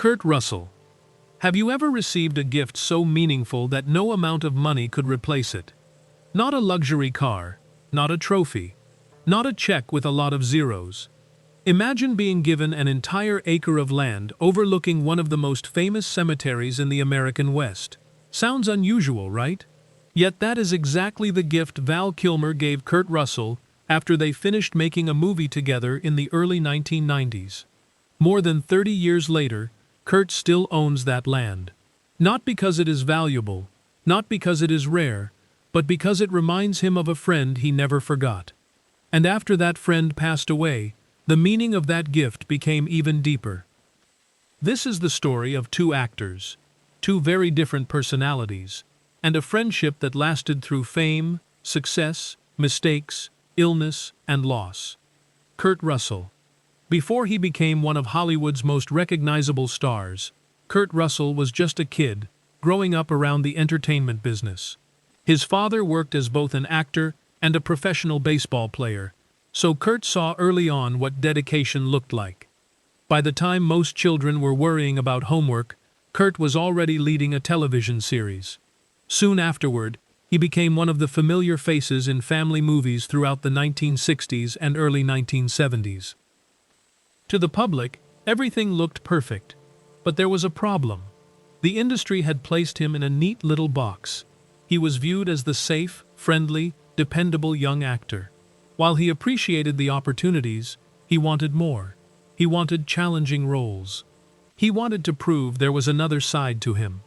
Kurt Russell. Have you ever received a gift so meaningful that no amount of money could replace it? Not a luxury car, not a trophy, not a check with a lot of zeros. Imagine being given an entire acre of land overlooking one of the most famous cemeteries in the American West. Sounds unusual, right? Yet that is exactly the gift Val Kilmer gave Kurt Russell after they finished making a movie together in the early 1990s. More than 30 years later, Kurt still owns that land. Not because it is valuable, not because it is rare, but because it reminds him of a friend he never forgot. And after that friend passed away, the meaning of that gift became even deeper. This is the story of two actors, two very different personalities, and a friendship that lasted through fame, success, mistakes, illness, and loss. Kurt Russell. Before he became one of Hollywood's most recognizable stars, Kurt Russell was just a kid, growing up around the entertainment business. His father worked as both an actor and a professional baseball player, so Kurt saw early on what dedication looked like. By the time most children were worrying about homework, Kurt was already leading a television series. Soon afterward, he became one of the familiar faces in family movies throughout the 1960s and early 1970s. To the public, everything looked perfect, but there was a problem. The industry had placed him in a neat little box. He was viewed as the safe, friendly, dependable young actor. While he appreciated the opportunities, he wanted more. He wanted challenging roles. He wanted to prove there was another side to him.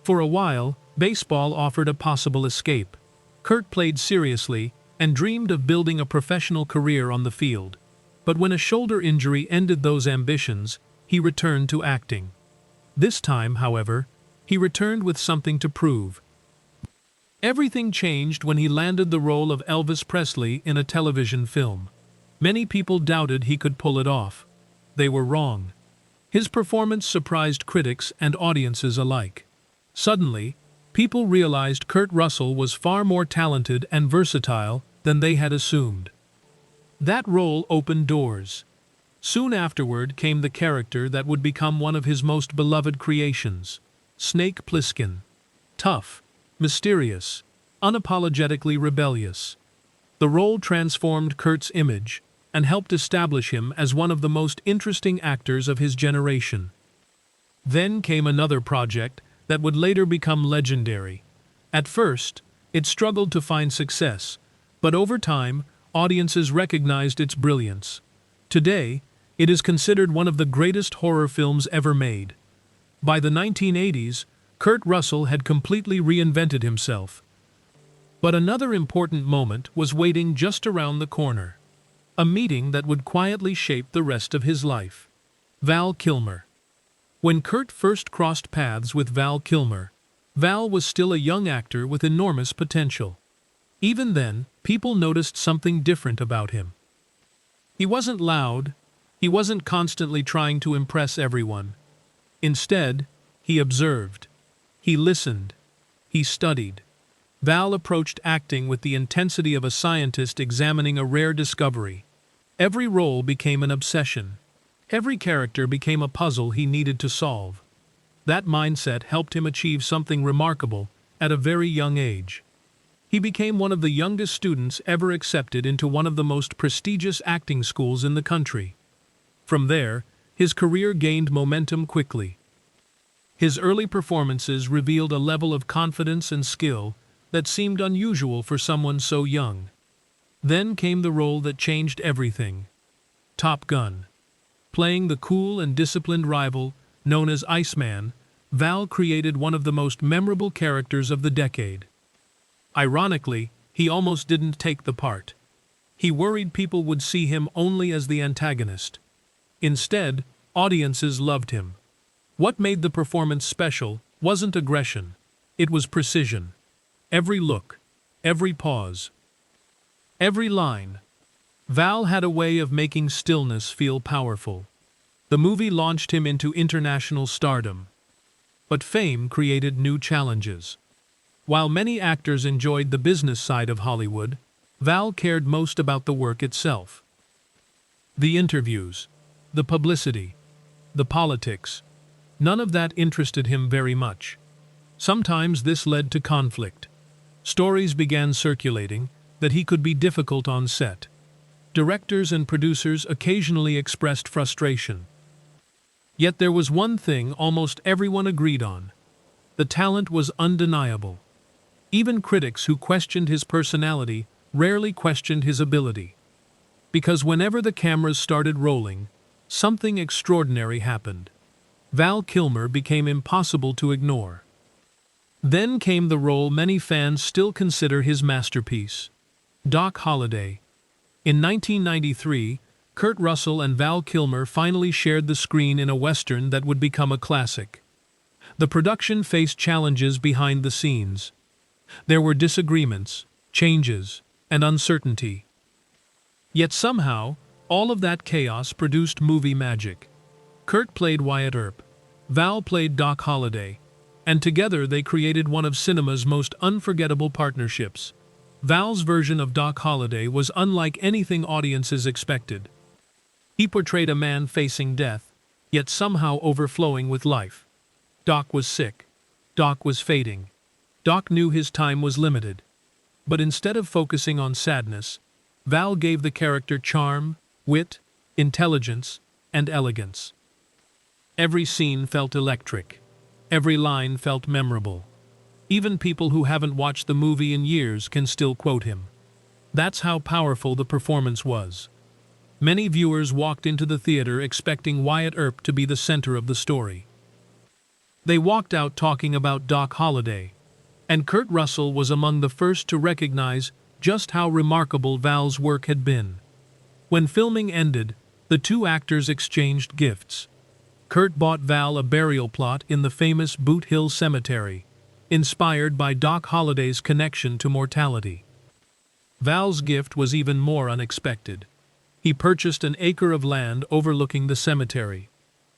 For a while, baseball offered a possible escape. Kurt played seriously and dreamed of building a professional career on the field. But when a shoulder injury ended those ambitions, he returned to acting. This time, however, he returned with something to prove. Everything changed when he landed the role of Elvis Presley in a television film. Many people doubted he could pull it off. They were wrong. His performance surprised critics and audiences alike. Suddenly, people realized Kurt Russell was far more talented and versatile than they had assumed. That role opened doors. Soon afterward came the character that would become one of his most beloved creations, Snake Plissken. Tough, mysterious, unapologetically rebellious. The role transformed Kurt's image and helped establish him as one of the most interesting actors of his generation. Then came another project that would later become legendary. At first, it struggled to find success, but over time, audiences recognized its brilliance. Today, it is considered one of the greatest horror films ever made. By the 1980s, Kurt Russell had completely reinvented himself. But another important moment was waiting just around the corner. A meeting that would quietly shape the rest of his life. Val Kilmer. When Kurt first crossed paths with Val Kilmer, Val was still a young actor with enormous potential. Even then, people noticed something different about him. He wasn't loud, he wasn't constantly trying to impress everyone. Instead, he observed. He listened. He studied. Val approached acting with the intensity of a scientist examining a rare discovery. Every role became an obsession. Every character became a puzzle he needed to solve. That mindset helped him achieve something remarkable at a very young age. He became one of the youngest students ever accepted into one of the most prestigious acting schools in the country. From there, his career gained momentum quickly. His early performances revealed a level of confidence and skill that seemed unusual for someone so young. Then came the role that changed everything. Top Gun. Playing the cool and disciplined rival, known as Iceman, Val created one of the most memorable characters of the decade. Ironically, he almost didn't take the part. He worried people would see him only as the antagonist. Instead, audiences loved him. What made the performance special wasn't aggression. It was precision. Every look, every pause, every line. Val had a way of making stillness feel powerful. The movie launched him into international stardom. But fame created new challenges. While many actors enjoyed the business side of Hollywood, Val cared most about the work itself. The interviews, the publicity, the politics. None of that interested him very much. Sometimes this led to conflict. Stories began circulating that he could be difficult on set. Directors and producers occasionally expressed frustration. Yet there was one thing almost everyone agreed on. The talent was undeniable. Even critics who questioned his personality rarely questioned his ability. Because whenever the cameras started rolling, something extraordinary happened. Val Kilmer became impossible to ignore. Then came the role many fans still consider his masterpiece, Doc Holliday. In 1993, Kurt Russell and Val Kilmer finally shared the screen in a Western that would become a classic. The production faced challenges behind the scenes. There were disagreements, changes, and uncertainty. Yet somehow, all of that chaos produced movie magic. Kurt played Wyatt Earp, Val played Doc Holliday, and together they created one of cinema's most unforgettable partnerships. Val's version of Doc Holliday was unlike anything audiences expected. He portrayed a man facing death, yet somehow overflowing with life. Doc was sick. Doc was fading. Doc knew his time was limited. But instead of focusing on sadness, Val gave the character charm, wit, intelligence, and elegance. Every scene felt electric. Every line felt memorable. Even people who haven't watched the movie in years can still quote him. That's how powerful the performance was. Many viewers walked into the theater expecting Wyatt Earp to be the center of the story. They walked out talking about Doc Holliday, and Kurt Russell was among the first to recognize just how remarkable Val's work had been. When filming ended, the two actors exchanged gifts. Kurt bought Val a burial plot in the famous Boot Hill Cemetery, inspired by Doc Holliday's connection to mortality. Val's gift was even more unexpected. He purchased an acre of land overlooking the cemetery.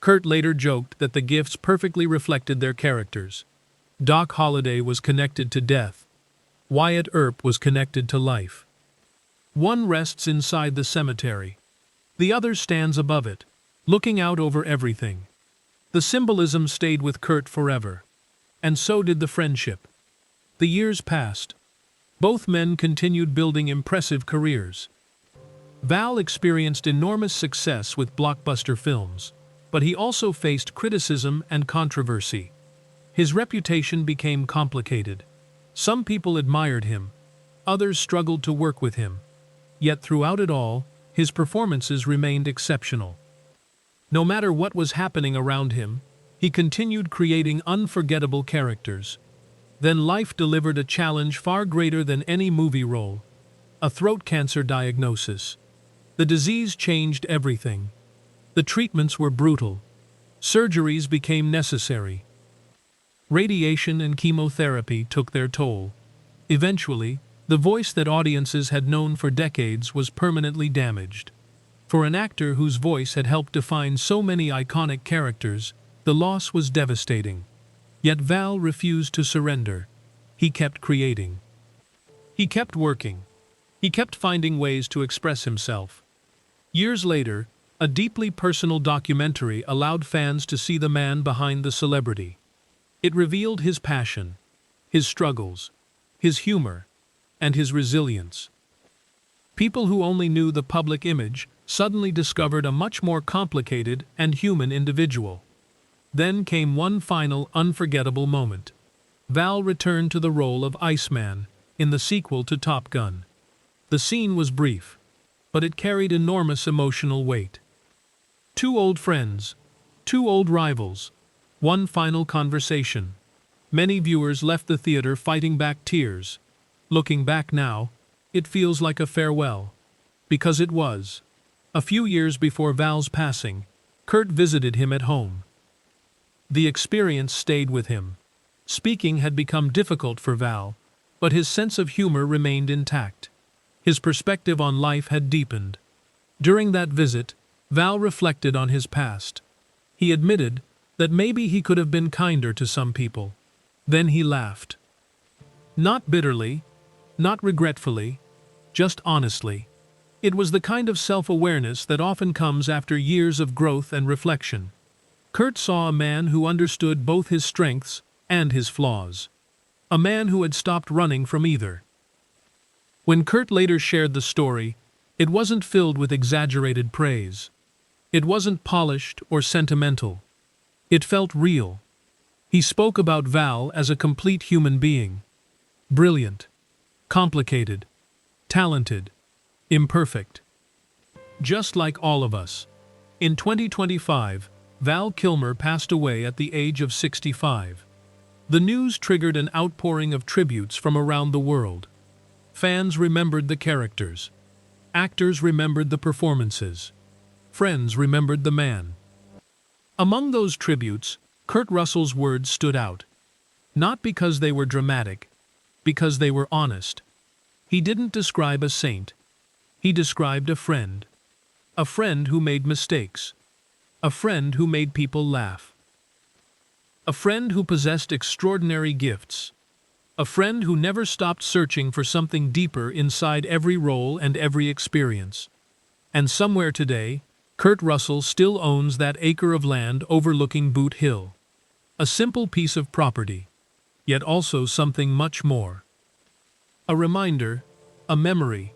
Kurt later joked that the gifts perfectly reflected their characters. Doc Holliday was connected to death. Wyatt Earp was connected to life. One rests inside the cemetery. The other stands above it, looking out over everything. The symbolism stayed with Kurt forever. And so did the friendship. The years passed. Both men continued building impressive careers. Val experienced enormous success with blockbuster films, but he also faced criticism and controversy. His reputation became complicated. Some people admired him, others struggled to work with him. Yet throughout it all, his performances remained exceptional. No matter what was happening around him, he continued creating unforgettable characters. Then life delivered a challenge far greater than any movie role: a throat cancer diagnosis. The disease changed everything. The treatments were brutal. Surgeries became necessary. Radiation and chemotherapy took their toll. Eventually, the voice that audiences had known for decades was permanently damaged. For an actor whose voice had helped define so many iconic characters, the loss was devastating. Yet Val refused to surrender. He kept creating. He kept working. He kept finding ways to express himself. Years later, a deeply personal documentary allowed fans to see the man behind the celebrity. It revealed his passion, his struggles, his humor, and his resilience. People who only knew the public image suddenly discovered a much more complicated and human individual. Then came one final unforgettable moment. Val returned to the role of Iceman in the sequel to Top Gun. The scene was brief, but it carried enormous emotional weight. Two old friends, two old rivals, one final conversation. Many viewers left the theater fighting back tears. Looking back now, it feels like a farewell. Because it was. A few years before Val's passing, Kurt visited him at home. The experience stayed with him. Speaking had become difficult for Val, but his sense of humor remained intact. His perspective on life had deepened. During that visit, Val reflected on his past. He admitted that maybe he could have been kinder to some people. Then he laughed. Not bitterly, not regretfully, just honestly. It was the kind of self-awareness that often comes after years of growth and reflection. Kurt saw a man who understood both his strengths and his flaws. A man who had stopped running from either. When Kurt later shared the story, it wasn't filled with exaggerated praise. It wasn't polished or sentimental. It felt real. He spoke about Val as a complete human being. Brilliant. Complicated. Talented. Imperfect. Just like all of us. In 2025, Val Kilmer passed away at the age of 65. The news triggered an outpouring of tributes from around the world. Fans remembered the characters. Actors remembered the performances. Friends remembered the man. Among those tributes, Kurt Russell's words stood out. Not because they were dramatic, because they were honest. He didn't describe a saint. He described a friend. A friend who made mistakes. A friend who made people laugh. A friend who possessed extraordinary gifts. A friend who never stopped searching for something deeper inside every role and every experience. And somewhere today, Kurt Russell still owns that acre of land overlooking Boot Hill. A simple piece of property, yet also something much more. A reminder, a memory,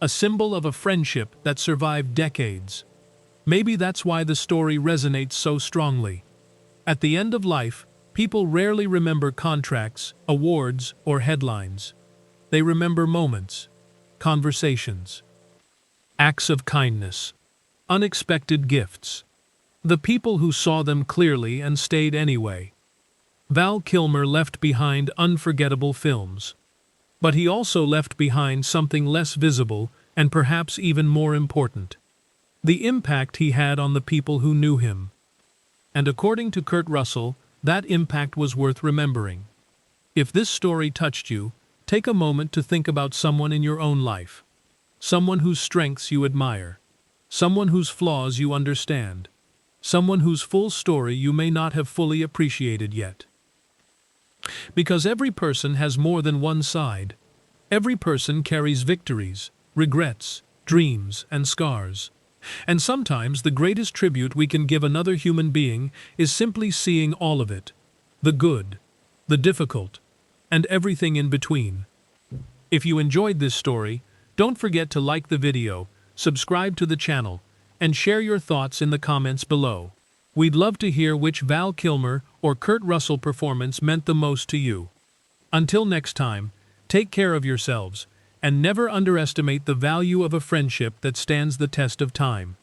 a symbol of a friendship that survived decades. Maybe that's why the story resonates so strongly. At the end of life, people rarely remember contracts, awards, or headlines. They remember moments, conversations, acts of kindness, unexpected gifts. The people who saw them clearly and stayed anyway. Val Kilmer left behind unforgettable films. But he also left behind something less visible and perhaps even more important. The impact he had on the people who knew him. And according to Kurt Russell, that impact was worth remembering. If this story touched you, take a moment to think about someone in your own life. Someone whose strengths you admire. Someone whose flaws you understand. Someone whose full story you may not have fully appreciated yet. Because every person has more than one side. Every person carries victories, regrets, dreams, and scars. And sometimes the greatest tribute we can give another human being is simply seeing all of it. The good, the difficult, and everything in between. If you enjoyed this story, don't forget to like the video, subscribe to the channel, and share your thoughts in the comments below. We'd love to hear which Val Kilmer or Kurt Russell performance meant the most to you. Until next time, take care of yourselves, and never underestimate the value of a friendship that stands the test of time.